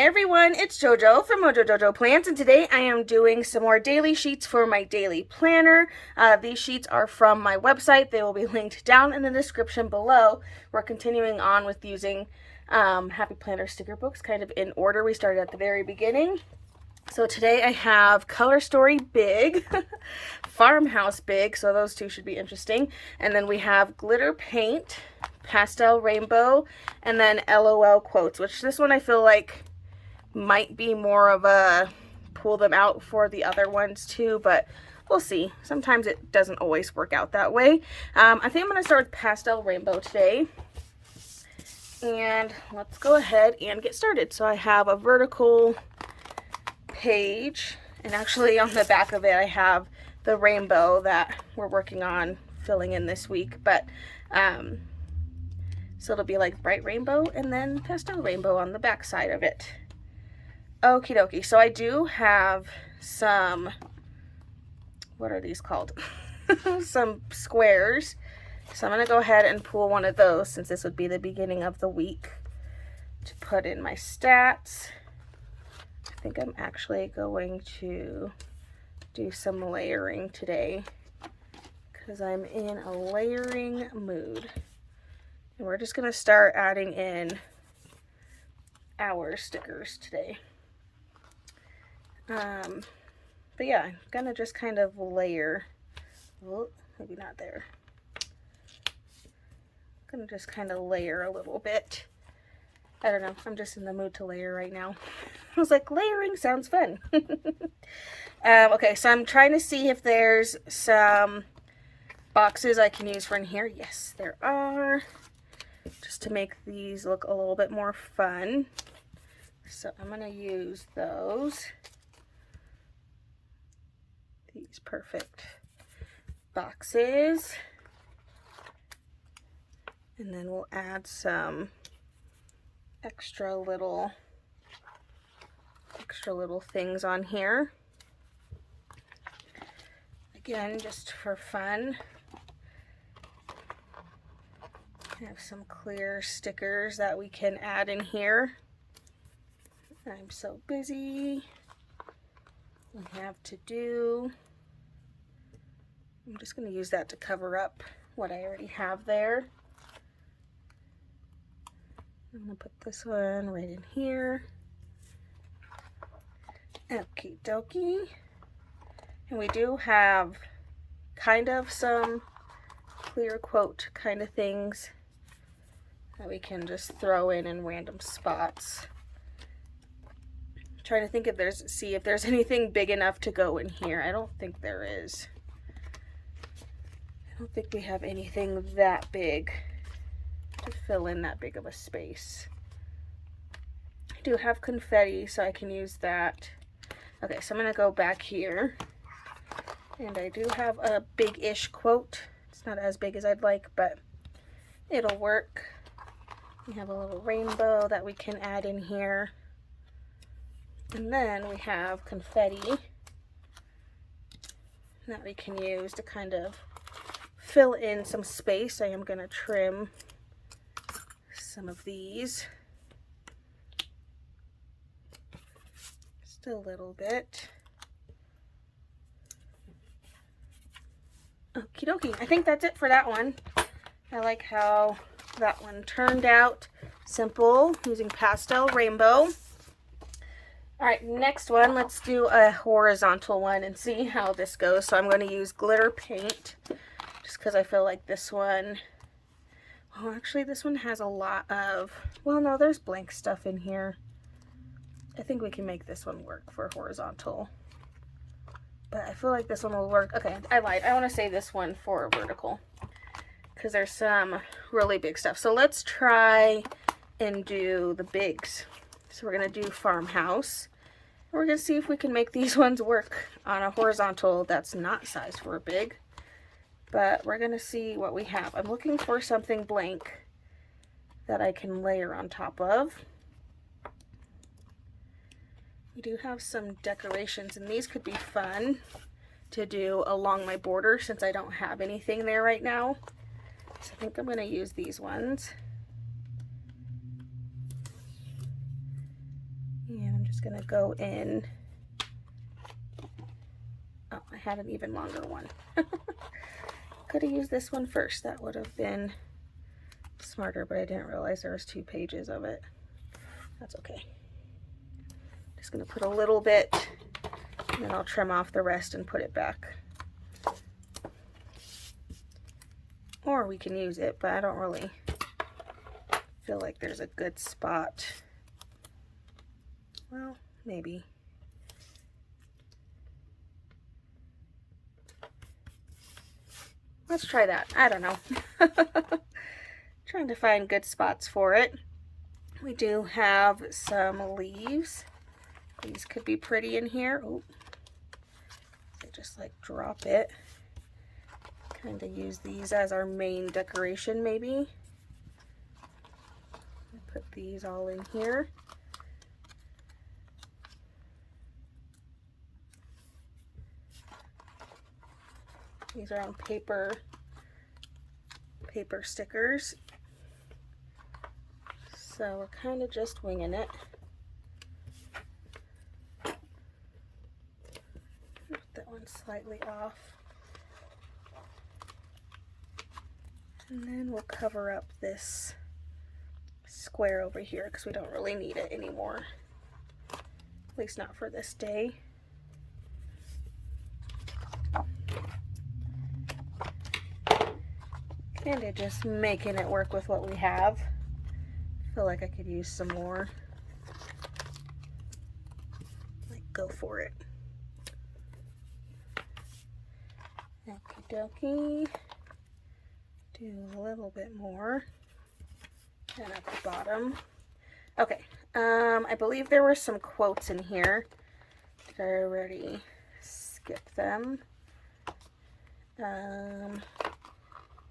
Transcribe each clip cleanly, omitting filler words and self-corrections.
Hi everyone, it's JoJo from Mojo Jojo Plans, and today I am doing some more daily sheets for my daily planner. These sheets are from my website. They will be linked down in the description below. We're continuing on with using Happy Planner sticker books kind of in order. We started at the very beginning. So today I have Color Story Big, Farmhouse Big, so those two should be interesting. And then we have Glitter Paint, Pastel Rainbow, and then LOL Quotes, which this one I feel like might be more of a pull them out for the other ones too, but we'll see. Sometimes it doesn't always work out that way. I think I'm going to start with Pastel Rainbow today. And let's go ahead and get started. So I have a vertical page, and actually on the back of it I have the rainbow that we're working on filling in this week, but so it'll be like bright rainbow and then pastel rainbow on the back side of it. Okie dokie. So I do have some, what are these called? Some squares. So I'm going to go ahead and pull one of those, since this would be the beginning of the week, to put in my stats. I think I'm actually going to do some layering today because I'm in a layering mood. And we're just going to start adding in our stickers today. But yeah, I'm going to just kind of layer. Oh, maybe not there. I'm going to just kind of layer a little bit. I don't know. I'm just in the mood to layer right now. I was like, layering sounds fun. Okay, so I'm trying to see if there's some boxes I can use for in here. Yes, there are. Just to make these look a little bit more fun. So I'm going to use those. These perfect boxes. And then we'll add some extra little things on here. Again, just for fun. I have some clear stickers that we can add in here. I'm so busy. I have to do. I'm just going to use that to cover up what I already have there. I'm going to put this one right in here. Okie dokie. And we do have kind of some clear quote kind of things that we can just throw in random spots. I'm trying to think if see if there's anything big enough to go in here. I don't think there is. I don't think we have anything that big to fill in that big of a space. I do have confetti, so I can use that. Okay, so I'm going to go back here. And I do have a big-ish quote. It's not as big as I'd like, but it'll work. We have a little rainbow that we can add in here. And then we have confetti that we can use to kind of fill in some space. I am going to trim some of these. Just a little bit. Okie dokie. I think that's it for that one. I like how that one turned out. Simple, using Pastel Rainbow. Alright, next one. Let's do a horizontal one and see how this goes. So I'm going to use glitter paint just because I feel like this one... Oh, actually, this one has a lot of... Well, no, there's blank stuff in here. I think we can make this one work for horizontal. But I feel like this one will work. Okay, I lied. I want to save this one for vertical because there's some really big stuff. So let's try and do the bigs. So we're going to do Farmhouse. We're going to see if we can make these ones work on a horizontal that's not sized for a big. But we're going to see what we have. I'm looking for something blank that I can layer on top of. We do have some decorations, and these could be fun to do along my border since I don't have anything there right now. So I think I'm going to use these ones. And I'm just gonna go in. Oh, I had an even longer one. Could have used this one first. That would have been smarter, but I didn't realize there was 2 pages of it. That's okay. Just gonna put a little bit, and then I'll trim off the rest and put it back. Or we can use it, but I don't really feel like there's a good spot. Well, maybe. Let's try that. I don't know. Trying to find good spots for it. We do have some leaves. These could be pretty in here. Oh, they just like drop it. Kind of use these as our main decoration maybe. Put these all in here. These are on paper stickers. So we're kind of just winging it. Put that one slightly off. And then we'll cover up this square over here because we don't really need it anymore. At least not for this day. Kind of just making it work with what we have. I feel like I could use some more. Like, go for it. Okie dokie. Do a little bit more. And at the bottom. Okay. I believe there were some quotes in here. Did I already skip them?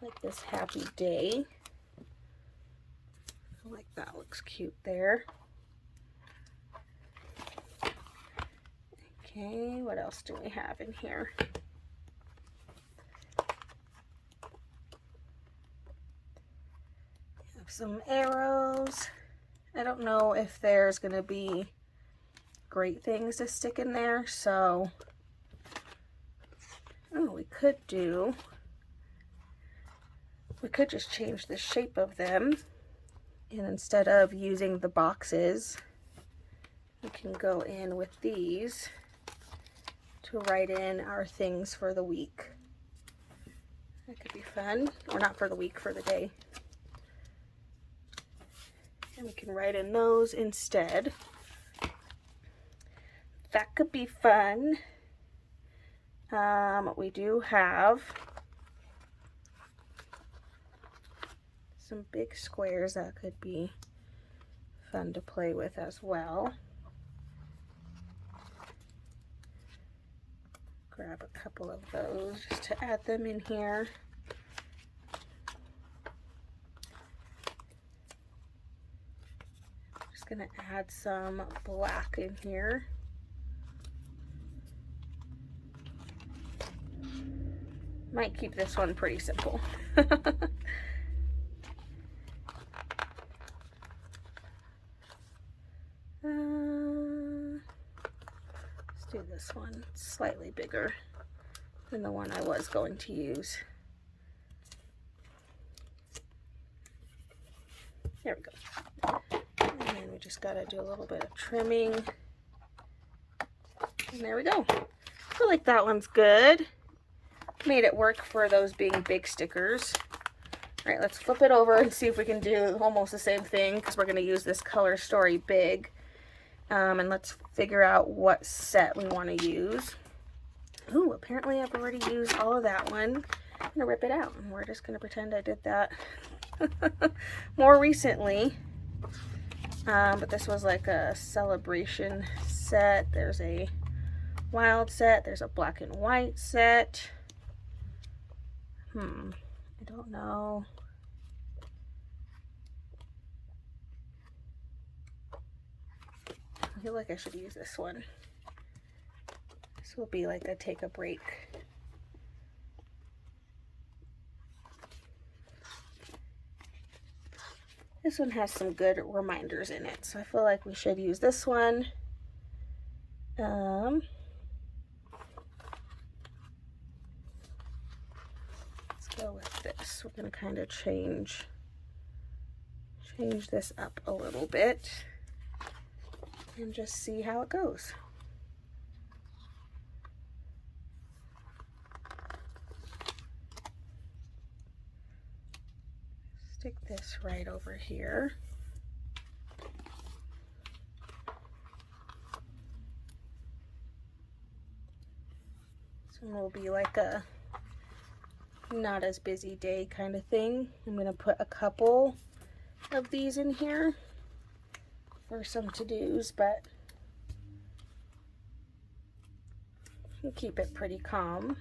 Like this happy day. I feel like that looks cute there. Okay, what else do we have in here? We have some arrows. I don't know if there's gonna be great things to stick in there, so we could just change the shape of them, and instead of using the boxes, we can go in with these to write in our things for the week. That could be fun, or not for the week, for the day. And we can write in those instead. That could be fun. We do have some big squares that could be fun to play with as well. Grab a couple of those just to add them in here. Just gonna add some black in here. Might keep this one pretty simple. Let's do this one. It's slightly bigger than the one I was going to use. There we go. And then we just gotta do a little bit of trimming. And there we go. I feel like that one's good. Made it work for those being big stickers. All right, let's flip it over and see if we can do almost the same thing, because we're going to use this Color Story Big. And let's figure out what set we want to use. Ooh, apparently I've already used all of that one. I'm going to rip it out, and we're just going to pretend I did that more recently. But this was like a celebration set. There's a wild set. There's a black and white set. I don't know. I feel like I should use this one. This will be like a take a break. This one has some good reminders in it, so I feel like we should use this one. Let's go with this. We're going to kind of change this up a little bit and just see how it goes. Stick this right over here. This one will be like a not as busy day kind of thing. I'm going to put a couple of these in here for some to-dos, but we'll keep it pretty calm.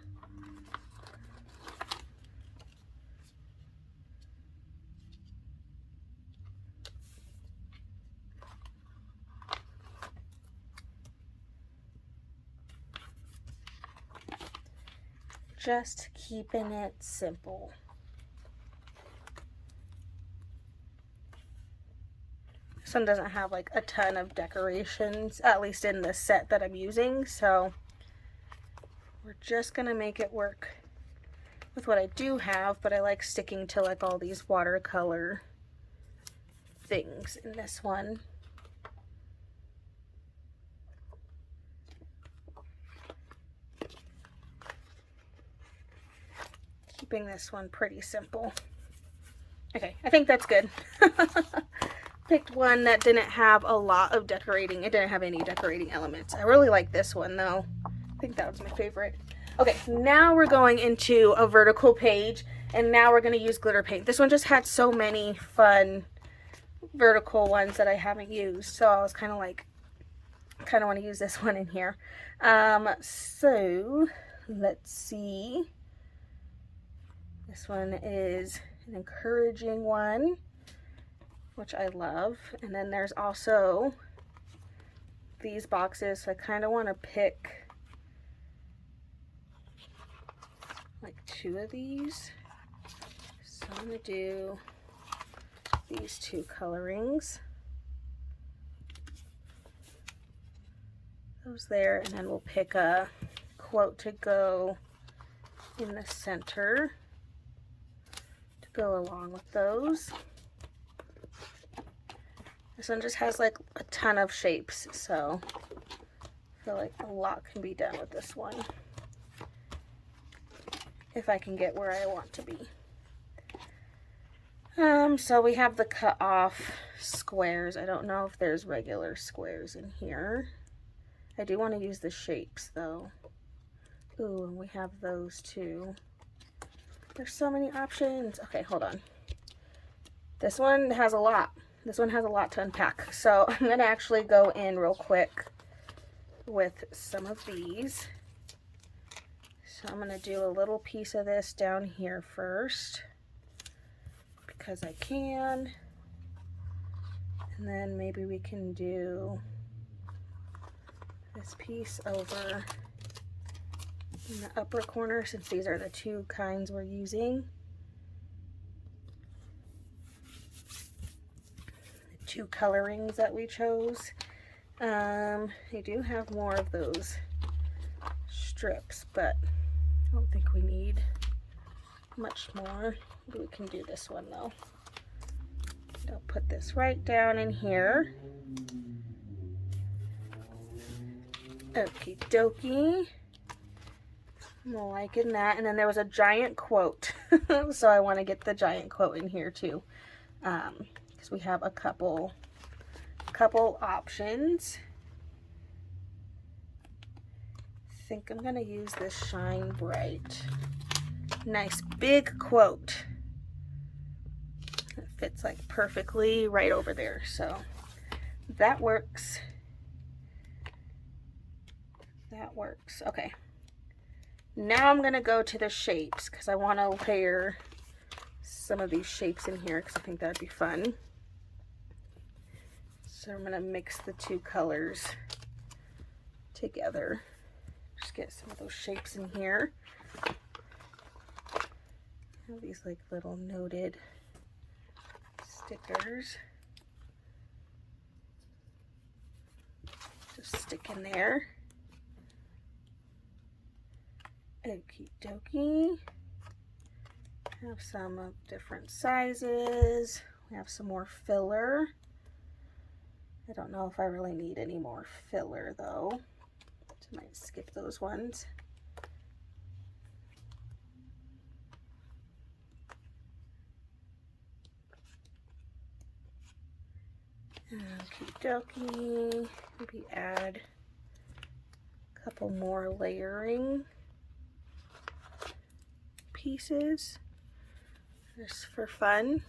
Just keeping it simple. This one doesn't have like a ton of decorations, at least in the set that I'm using, so we're just gonna make it work with what I do have, but I like sticking to like all these watercolor things in this one. Keeping this one pretty simple. Okay, I think that's good. Picked one that didn't have a lot of decorating. It didn't have any decorating elements. I really like this one though. I think that was my favorite. Okay, now we're going into a vertical page, and now we're going to use glitter paint. This one just had so many fun vertical ones that I haven't used, so I was kind of like, kind of want to use this one in here. So let's see. This one is an encouraging one, which I love. And then there's also these boxes. So I kind of want to pick like 2 of these. So I'm going to do these 2 colorings. Those there, and then we'll pick a quote to go in the center to go along with those. This one just has like a ton of shapes, so I feel like a lot can be done with this one if I can get where I want to be. So we have the cut off squares. I don't know if there's regular squares in here. I do want to use the shapes though. Ooh, and we have those too. There's so many options. Okay, hold on. This one has a lot. This one has a lot to unpack. So I'm going to actually go in real quick with some of these. So I'm going to do a little piece of this down here first because I can. And then maybe we can do this piece over in the upper corner, since these are the 2 kinds we're using. The 2 colorings that we chose. I do have more of those strips, but I don't think we need much more. Maybe we can do this one though. I'll put this right down in here. Okie dokie. I'm liking that. And then there was a giant quote. So I want to get the giant quote in here too. Because we have a couple options. I think I'm going to use this Shine Bright. Nice big quote. It fits like perfectly right over there. So that works. That works. Okay. Now I'm going to go to the shapes because I want to layer some of these shapes in here because I think that would be fun. So I'm going to mix the 2 colors together. Just get some of those shapes in here. I have these like little noted stickers. Just stick in there. Okie dokie. Have some of different sizes. We have some more filler. I don't know if I really need any more filler though. So I might skip those ones. Okie dokie. Maybe add a couple more layering pieces just for fun.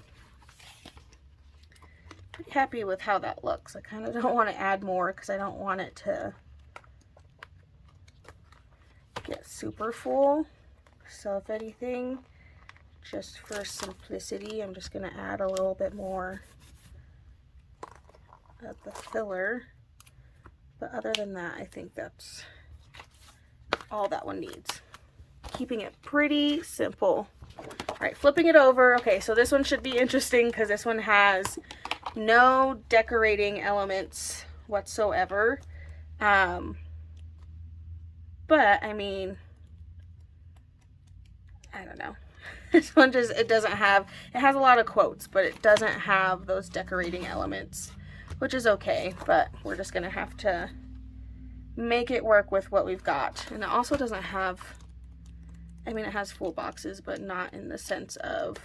Pretty happy with how that looks. I kind of don't want to add more because I don't want it to get super full. So if anything, just for simplicity, I'm just going to add a little bit more of the filler. But other than that, I think that's all that one needs. Keeping it pretty simple. All right, flipping it over. Okay, so this one should be interesting because this one has no decorating elements whatsoever. But I mean, I don't know. This one just, it doesn't have, it has a lot of quotes, but it doesn't have those decorating elements, which is okay, but we're just gonna have to make it work with what we've got. And it also doesn't have, I mean, it has full boxes, but not in the sense of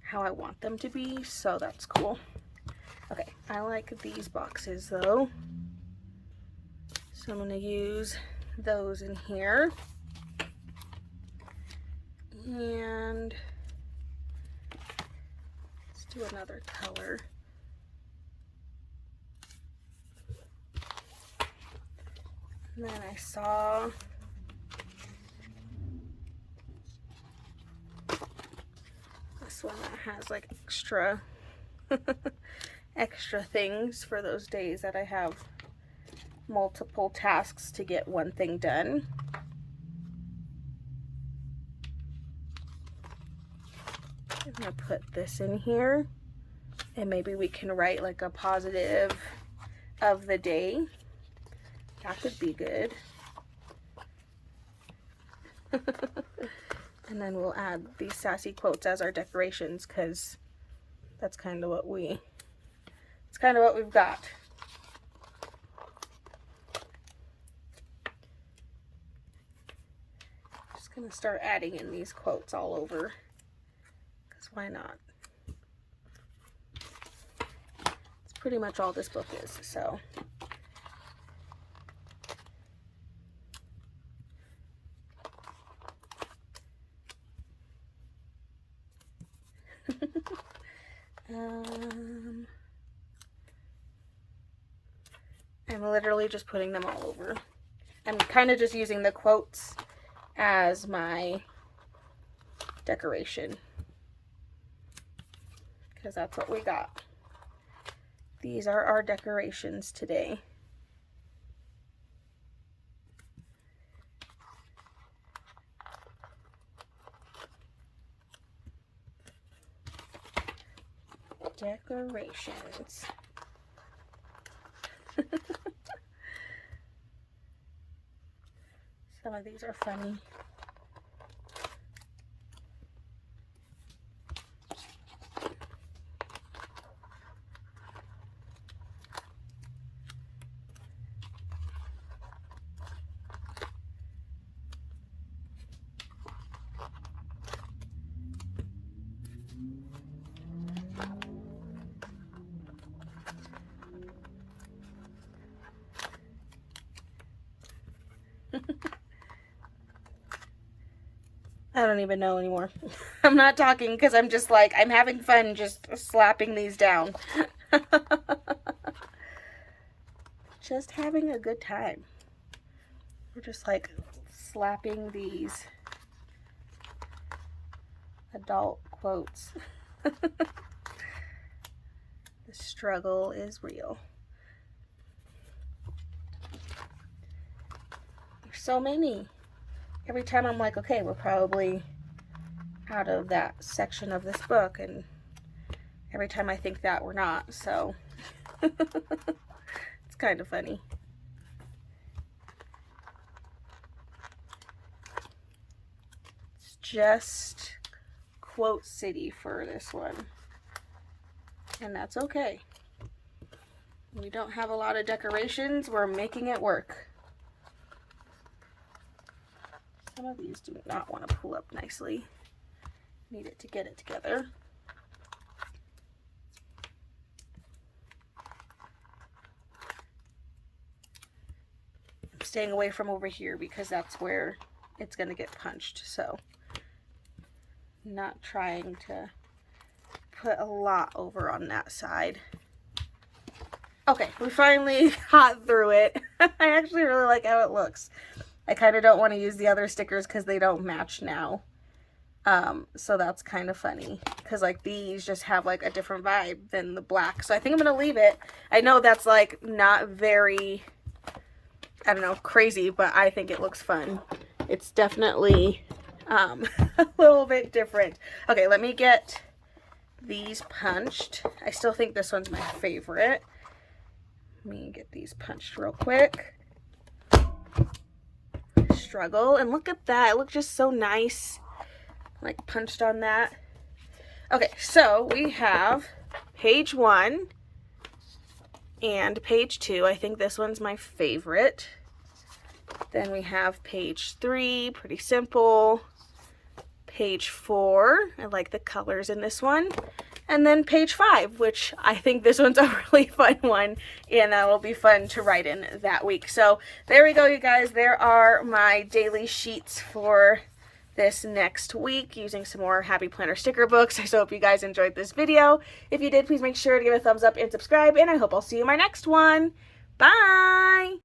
how I want them to be, so that's cool. Okay, I like these boxes though, so I'm going to use those in here. And let's do another color. And then I saw this one that has like extra extra things for those days that I have multiple tasks to get one thing done. I'm gonna put this in here, and maybe we can write like a positive of the day. That could be good. And then we'll add these sassy quotes as our decorations, because that's kind of what we've got. Just gonna start adding in these quotes all over, because why not? It's pretty much all this book is, so. I'm literally just putting them all over. I'm kind of just using the quotes as my decoration, because that's what we got. These are our decorations today. Decorations. Some of these are funny. I don't even know anymore. I'm not talking because I'm just like, I'm having fun just slapping these down. Just having a good time. We're just like slapping these adult quotes. The struggle is real. There's so many. Every time I'm like, okay, we're probably out of that section of this book, and every time I think that we're not, so it's kind of funny. It's just Quote City for this one, and that's okay. We don't have a lot of decorations. We're making it work. Some of these do not want to pull up nicely. Need it to get it together. I'm staying away from over here because that's where it's going to get punched. So not trying to put a lot over on that side. Okay, we finally got through it. I actually really like how it looks. I kind of don't want to use the other stickers because they don't match now. So that's kind of funny because like these just have like a different vibe than the black. So I think I'm going to leave it. I know that's like not very, I don't know, crazy, but I think it looks fun. It's definitely a little bit different. Okay, let me get these punched. I still think this one's my favorite. Let me get these punched real quick. Struggle, and look at that. It looks just so nice. Like punched on that. Okay, so we have page 1 and page 2. I think this one's my favorite. Then we have page 3, pretty simple. Page 4, I like the colors in this one. And then page 5, which I think this one's a really fun one, and that will be fun to write in that week. So there we go, you guys. There are my daily sheets for this next week using some more Happy Planner sticker books. I so hope you guys enjoyed this video. If you did, please make sure to give it a thumbs up and subscribe, and I hope I'll see you in my next one. Bye!